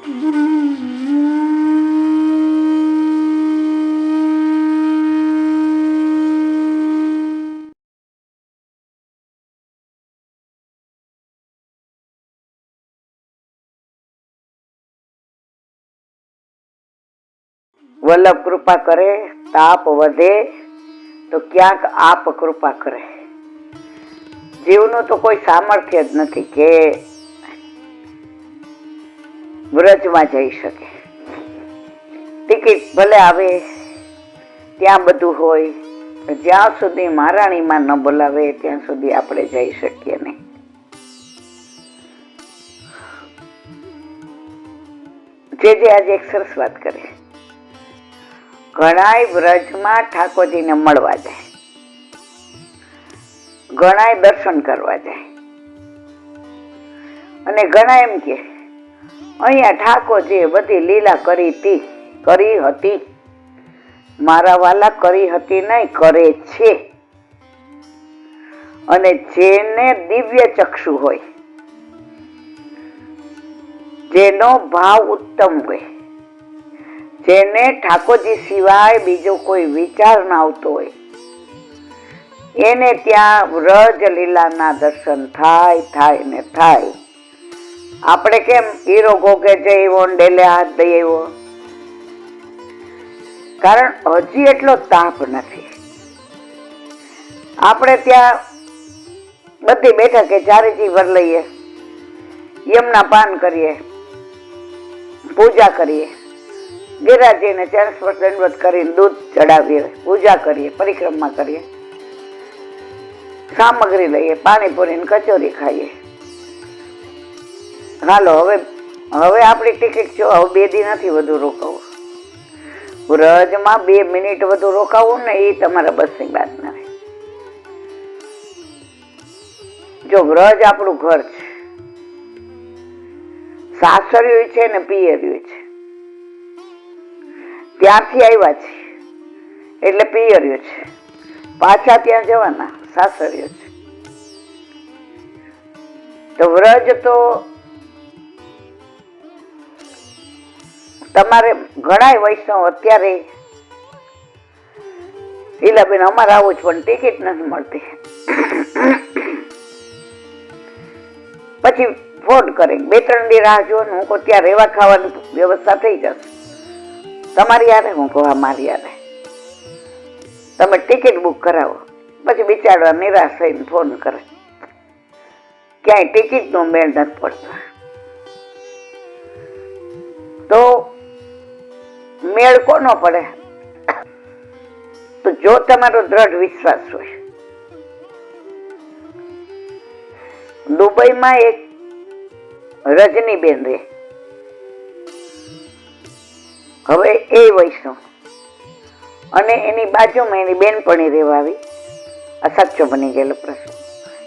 વલ્લભ કૃપા કરે તાપ વધે તો ક્યાંક આપ કૃપા કરે. જીવનું તો કોઈ સામર્થ્ય જ નથી કે વ્રજમાં જઈ શકે. ટિકિટ ભલે આવે ત્યાં બધું હોય, જ્યાં સુધી મહારાણીમાં ન બોલાવે ત્યાં સુધી આપણે જઈ શકીએ નહીં. જે આજે એક સરસ વાત કરી, ઘણાય વ્રજમાં ઠાકોરજીને મળવા જાય, ઘણાય દર્શન કરવા જાય, અને ઘણા એમ કે અહીંયા ઠાકોરજીએ બધી લીલા કરી હતી. મારા વાલા કરી હતી નહીં, કરે છે. અને જેને દિવ્ય ચક્ષુ હોય, જેનો ભાવ ઉત્તમ હોય, જેને ઠાકોરજી સિવાય બીજો કોઈ વિચાર ના આવતો હોય, એને ત્યાં વ્રજ લીલાના દર્શન થાય ને થાય. આપણે કેમ હીરો ગોગે જઈવો ડેલે હાથ દઈ આવ્યો, કારણ હજી એટલો તાપ નથી. આપણે ત્યાં બધી બેઠા કે ચારેજી વર લઈએ, યમના પાન કરીએ, પૂજા કરીએ, ગિરાજીને ચારસ્પર્શ દંડવત કરીને દૂધ ચડાવીએ, પૂજા કરીએ, પરિક્રમા કરીએ, સામગ્રી લઈએ, પાણીપુરી કચોરી ખાઈએ. હાલો હવે આપણી ટિકિટ જો હવે 2 દી નથી વધુ રોકાવું. વ્રજમાં 2 મિનિટ વધુ રોકાવું ને એ તમારા બસની વાત ના રહે. જો વ્રજ આપણું ઘર છે, સાસરિયું છે ને પિયરિયું છે, ત્યાંથી આવ્યા છે એટલે પિયરિયું છે, પાછા ત્યાં જવાના સાસરિયું છે. તો વ્રજ તો તમારે ઘણા વૈષ્ણવ અત્યારે લીલાબેન અમારે આવું જ પણ ટિકિટ નથી મળતી, પછી ફોન કરે 2-3 દી રાહ જો, હું કહું ત્યાં રહેવા ખાવાની વ્યવસ્થા થઈ જશે તમારી યારે. હું કહું મારી યારે, તમે ટિકિટ બુક કરાવો. પછી બિચારા નિરાશ થઈને ફોન કરે, ક્યાંય ટિકિટ નો મેળ નથી પડતો. તો મેળ કોનો પડે? તો જો તમારો દ્રઢ વિશ્વાસ હોય. દુબઈમાં એક રજનીબેન રહે, હવે એ વૈષ્ણવ, અને એની બાજુમાં એની બેનપણી રહેવા આવી. આ સાચો બની ગયેલો પ્રશ્ન.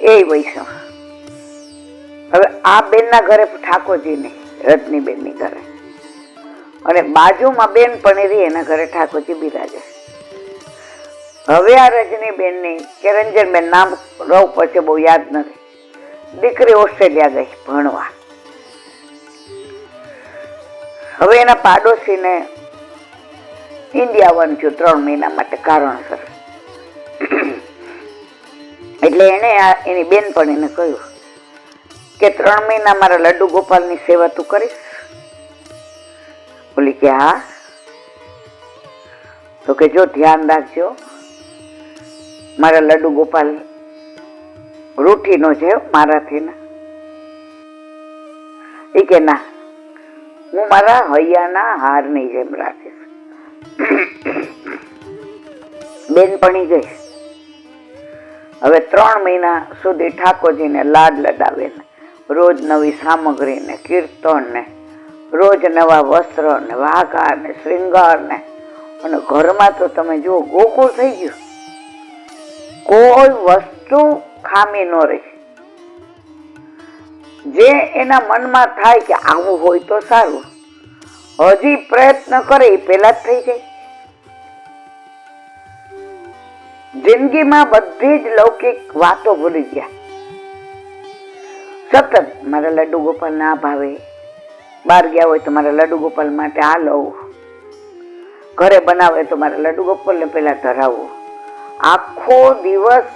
એ વૈષ્ણવ. હવે આ બેનના ઘરે ઠાકોરજી નહીં, રજનીબેનની ઘરે, અને બાજુમાં બેનપણી રહી એના ઘરે ઠાકોરજી બિરાજે. હવે આ રજનીબેનની કે રંજનબેન નામ રહું પછી બહુ યાદ નથી, દીકરી ઓસ્ટ્રેલિયા ગઈ ભણવા. હવે એના પાડોશીને ઇન્ડિયા આવવાનું થયું 3 મહિના માટે કારણસર. એટલે એને એની બેનપણીને કહ્યું કે 3 મહિના મારા લડ્ડુ ગોપાલની સેવા તું કરીશ? બોલી કે હા. તો કે જો ધ્યાન રાખજો, મારા લડ્ડુ ગોપાલ રૂઠી નો છે મારાથી ના. એ કે ના, હું મારા હૈયાના હારની જેમ રાખીશ. બેનપણી ગઈ. હવે 3 મહિના સુધી ઠાકોરજીને લાડ લડાવે, રોજ નવી સામગ્રી ને કીર્તન ને, રોજ નવા વસ્ત્ર ને વાઘા ને શ્રૃંગાર ને, અને ઘરમાં તો તમે જુઓ ગોકુળ થઈ ગયું, કોઈ વસ્તુ ખામી ન રહી. જે એના મનમાં થાય કે આવું હોય તો સારું, હજી પ્રયત્ન કરે એ પેલા જ થઈ જાય. જિંદગીમાં બધી જ લૌકિક વાતો ભૂલી ગયા. સતત મારા લડ્ડુ ગોપાલ ના ભાવે, બહાર ગયા હોય તો મારે લડ્ડુ ગોપાલ માટે આ લઉં, ઘરે બનાવે તો મારે લડ્ડુ ગોપાલને પેલા ધરાવવું. આખો દિવસ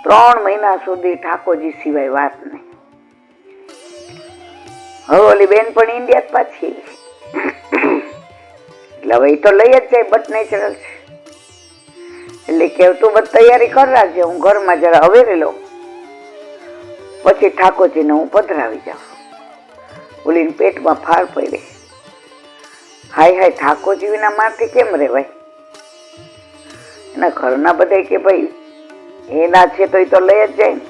3 મહિના સુધી ઠાકોરજી સિવાય વાત નહીં. હવે ઓલી બેન પણ ઇન્ડિયા પાછી એટલે હવે એ તો લઈ જ જાય, બટ નેચરલ છે. એટલે કે તું બધી તૈયારી કરી રાખજે, હું ઘરમાં જરા અવેરી લઉં, પછી ઠાકોરજીને હું પધરાવી જાઉં. ઓલીને પેટમાં ફાળ પડી. હાય હાય, ઠાકોરજી વિના મારથી કેમ રેવાય? એના ઘરના બધા કે ભાઈ એના છે તો એ તો લઈ જ જાય ને.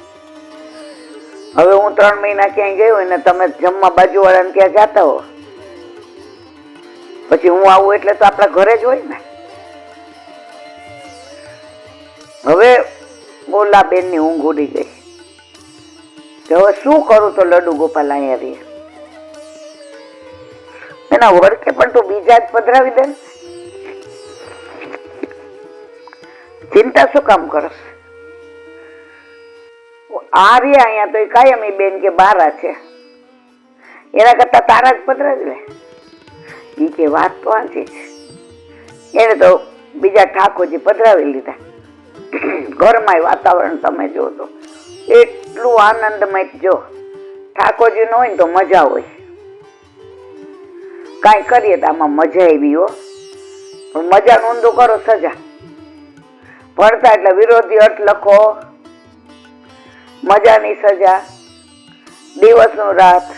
હવે હું 3 મહિના ક્યાંય ગયો ને તમે જમવા બાજુવાળાને ત્યાં જાતા હો, પછી હું આવું એટલે તો આપણા ઘરે જ હોય ને. હવે બોલા બેન ની ઊંઘ ઉડી ગઈ. હવે શું કરું? તો લડ્ડુ ગોપાલ અહીંયા રહે. એના વડકે પણ તું બીજા જ પધરાવી દે. ચિંતા શું કામ કરસ? આ રે અહીંયા તો કાયમ એ બેન કે 12 છે, એના કરતા તારા જ પધરાવી લે. ઈ કે વાત તો સાચી છે. એને તો બીજા ઠાકોરજી પધરાવી લીધા. ઘરમાં વાતાવરણ તમે જો તો એટલું આનંદમય. જો ઠાકોરજી ન હોય ને તો મજા હોય. કાંઈ કરીએ તો આમાં મજા આવી હો, પણ મજા ઊંધું કરો સજા. ભણતા એટલે વિરોધી અર્થ લખો, મજાની સજા, દિવસનું રાત,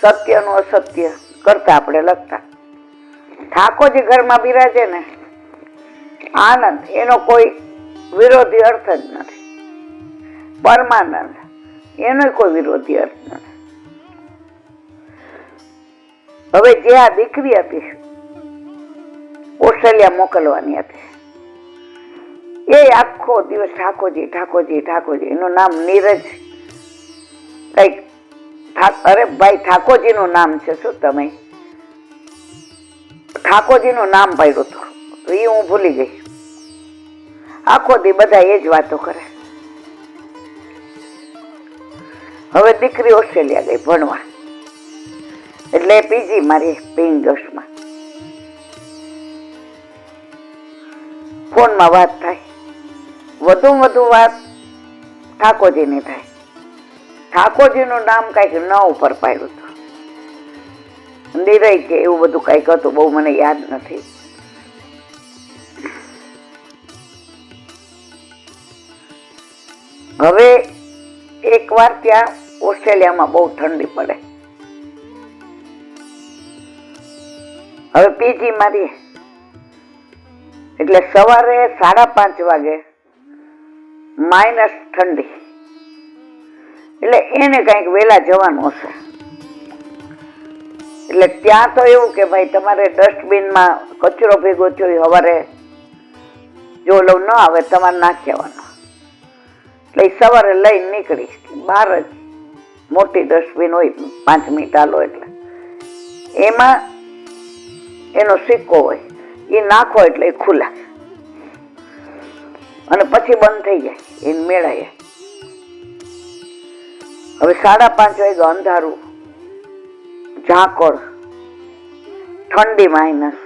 સત્યનું અસત્ય કરતા આપણે લખતા. ઠાકોરજી ઘરમાં બિરાજે ને આનંદ, એનો કોઈ વિરોધી અર્થ જ નથી. પરમાનંદ, એનો કોઈ વિરોધી અર્થ નથી. હવે જે આ દીકરી હતી ઓસ્ટ્રેલિયા મોકલવાની હતી, એ આખો દિવસ ઠાકોરજી ઠાકોરજી ઠાકોરજી. એનું નામ નીરજ કઈક. અરે ભાઈ, ઠાકોરજી નું નામ છે શું? તમે ઠાકોરજી નું નામ પાડ્યું હતું તો એ હું ભૂલી ગઈ. આખો દી બધા એ જ વાતો કરે. હવે દીકરી ઓસ્ટ્રેલિયા ગઈ ભણવા, એટલે પીજી મારી પેઇંગ ગેસ્ટમાં. ફોનમાં વાત થાય, વધુ વાત ઠાકોરજીની થાય. ઠાકોરજીનું નામ કઈક ન ઉપર પાડ્યું હતું, નિરય કે એવું બધું કઈક હતું, બહુ મને યાદ નથી. હવે એક વાર ત્યાં ઓસ્ટ્રેલિયામાં બહુ ઠંડી પડે. હવે પીજી મારી એટલે સવારે 5:30 વાગે માઇનસ ઠંડી, એટલે એને કઈક વેલા જવાનું હશે. એટલે ત્યાં તો એવું કે ભાઈ તમારે ડસ્ટબિનમાં કચરો ભેગો થયો સવારે જો લવ ન આવે તમારે નાખી આવવાનો. એટલે સવારે લઈને નીકળી, બહાર જ મોટી ડસ્ટબિન હોય, 5 મિનિટ હાલો એટલે એમાં એનો સિક્કો હોય, એ નાખો એટલે એ ખુલ્લા અને પછી બંધ થઈ જાય, એને મેળાય. હવે 5:30 વાગે અંધારું, ઝાકળ, ઠંડી માઇનસ,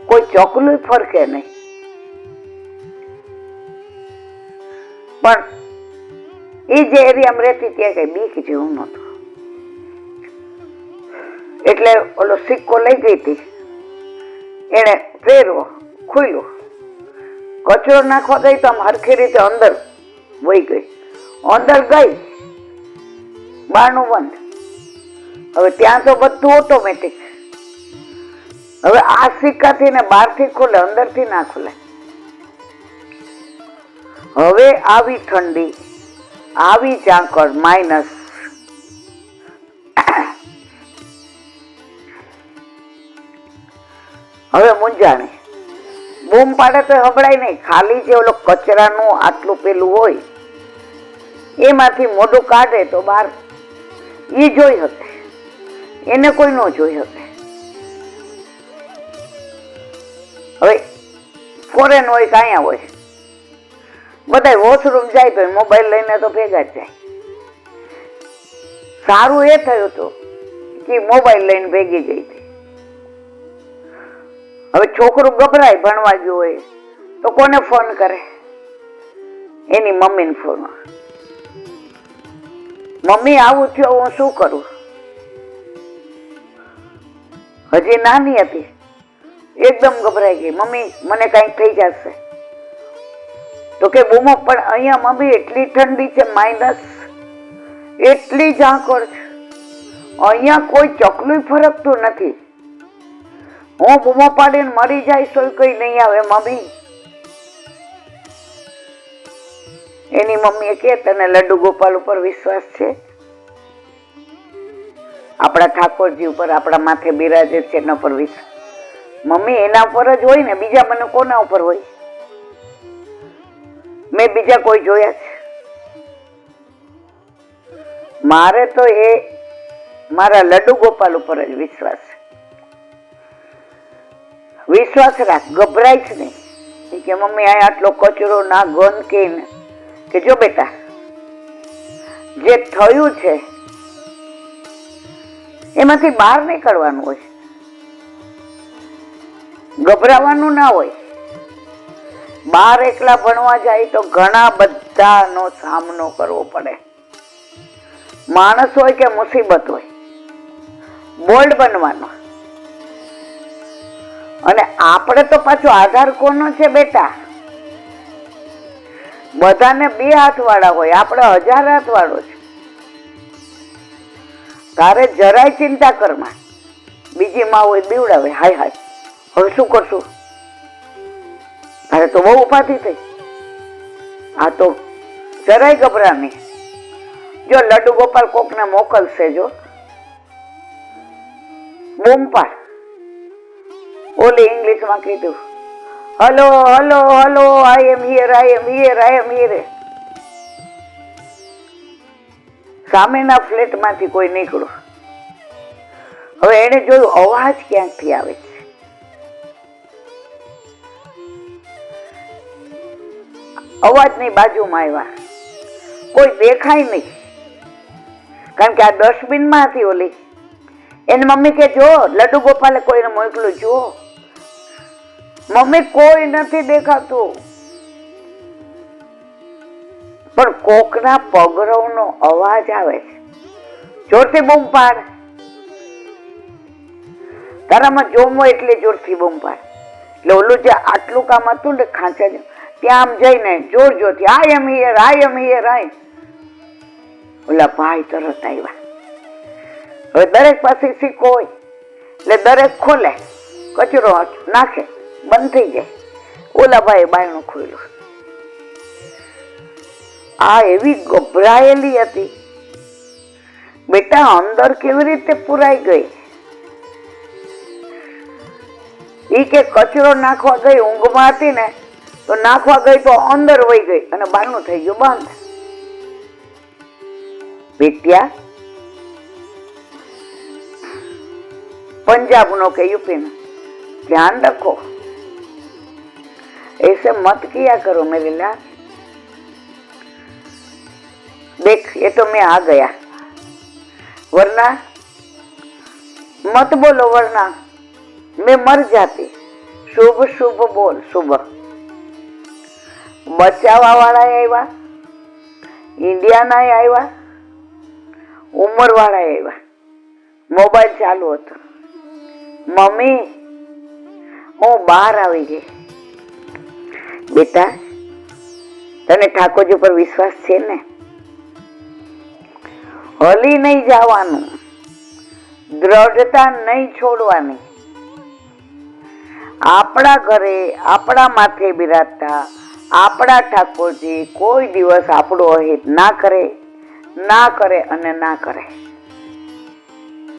કોઈ ચોકલું ફરકે નહીં. પણ એ જે એરિયામાં રહેતી ત્યાં કઈ બીક જેવું નહોતું. એટલે ઓલો સિક્કો લઈ ગઈ હતી, એને ફેરવો, ખુલ્લું, કચરો નાખવા ગઈ તો આમ હરખી રીતે અંદર વહી ગઈ. અંદર ગઈ, બારણું બંધ. હવે ત્યાં તો બધું ઓટોમેટિક. હવે આ સિક્કાથી ને બહારથી ખુલે, અંદરથી ના ખુલે. હવે આવી ઠંડી, આવી ઝાકળ, માઇનસ. હવે મૂંઝાણી, બૂમ પાડે તો હબળાય નહીં. ખાલી જે ઓલો કચરાનું આટલું પેલું હોય એમાંથી મોઢું કાઢે તો બહાર એ જોઈ શકે, એને કોઈ ન જોઈ શકે. હવે ફોરેન હોય કે અહીંયા હોય, બધા વોશરૂમ જાય તો મોબાઈલ લઈને તો ભેગા જ જાય. સારું એ થયું હતું કે મોબાઈલ લઈને ભેગી ગઈ હતી. હવે છોકરું ગભરાય ભણવા ગયું હોય તો કોને ફોન કરે? એની મમ્મીને ફોન. મમ્મી આવું થયું, હું શું કરું? હજી નાની હતી, એકદમ ગભરાઈ ગઈ. મમ્મી મને કઈક થઈ જશે તો કે બૂમો. પણ અહીંયા મમ્મી એટલી ઠંડી છે, માઇનસ, એટલી ઝાંખર છે, અહીંયા કોઈ ચકલું ફરકતું નથી. હું બૂમો પાડીને મરી જાય તો કઈ નહીં આવે મમ્મી. એની મમ્મીએ કે તને લડ્ડુ ગોપાલ ઉપર વિશ્વાસ છે? આપણા ઠાકોરજી ઉપર, આપણા માથે બિરાજે છે એના પર વિશ્વાસ? મમ્મી એના ઉપર જ હોય ને, બીજા મને કોના ઉપર હોય? મેં બીજા કોઈ જોયા છે? મારે તો એ મારા લડ્ડુ ગોપાલ ઉપર જ વિશ્વાસ છે. વિશ્વાસ રાખ, ગભરાય જ નહીં. કે મમ્મી આ આટલો કચરો ના ગંધ કે જો બેટા, જે થયું છે એમાંથી બહાર નીકળવાનું હોય, ગભરાવાનું ના હોય. બહાર એકલા ભણવા જાય તો ઘણા બધાનો સામનો કરવો પડે. માણસ હોય કે મુસીબત હોય, બોલ્ડ બનવાનો. અને આપણે તો પાછો આધાર કોનો છે બેટા? બધાને 2 હાથ વાળા હોય, આપણે 1000 હાથ વાળો છે. તારે જરાય ચિંતા કરમાં. બીજી માં હોય બીવડાવે, હાય હાય હવે શું કરશું? તારે તો બહુ ઉપાધિ થઈ. આ તો જરાય ગભરા નહીં. જો લડ્ડુ ગોપાલ કોકને મોકલશે, જો બૂમ પાડ. ઓલી ઇંગ્લિશમાં કીધું, hello hello hello, I am here, I am here, I am here. સામેના ફ્લેટ માંથી કોઈ નીકળ્યું. હવે એને જોયું અવાજ ક્યાંકથી આવે છે. અવાજની બાજુમાં આવ્યા, કોઈ દેખાય નહીં, કારણ કે આ ડસ્ટબિન માંથી ઓલી. એની મમ્મી કે જો લડ્ડુ ગોપાલે કોઈને મોકલું, જો મમ્મી કોઈ નથી દેખાતું. પણ કોકના પગરવનો અવાજ આવે છે. જોરથી બૂમ પાડ. તારામાં જોમો એટલે જોરથી બૂમ પાડ. એટલે ઓલું જે આટલું કામ હતું ને ખાંચા, ત્યાં આમ જઈને જોર જોરથી આઈ am here, I am here, આઈ. ઓલા ભાઈ તરત આવ્યા. હવે દરેક પાસે સિક્કો હોય એટલે દરેક ખોલે, કચરો નાખે, બંધ થઈ જાય. ઓલા ભાઈ બાયણું ખોલ્યું. આ એવી ગભરાયેલી હતી બેટા, અંદર કેવી રીતે પુરાઈ ગઈ? ઈ કે કચરો નાખવા ગઈ, ઊંઘમાં હતી ને તો નાખવા ગઈ તો અંદર વહી ગઈ અને બારણું થઈ ગયું બંધ. બેટિયા, पंजाब नो के यूपी नो, ध्यान रखो, ऐसे मत किया करो मेरे लाल। देख ये तो मैं आ गया, वरना मत बोलो, वरना मैं मर जाती। शुभ शुभ बोल, शुभ। बचावा वाला आया, इंडिया ना आया, उमर वाला आया, मोबाइल चालू હતો। मम्मी હું બહાર આવી ગઈ। બેટા તને ઠાકોરજી પર વિશ્વાસ છે ને? હલી નહીં જવાનું, દ્રઢતા નહીં છોડવાની। આપણા ઘરે આપણા માથે બિરાજતા આપણા ઠાકોરજી કોઈ દિવસ આપણો અહિત ના કરે, ના કરે અને ના કરે।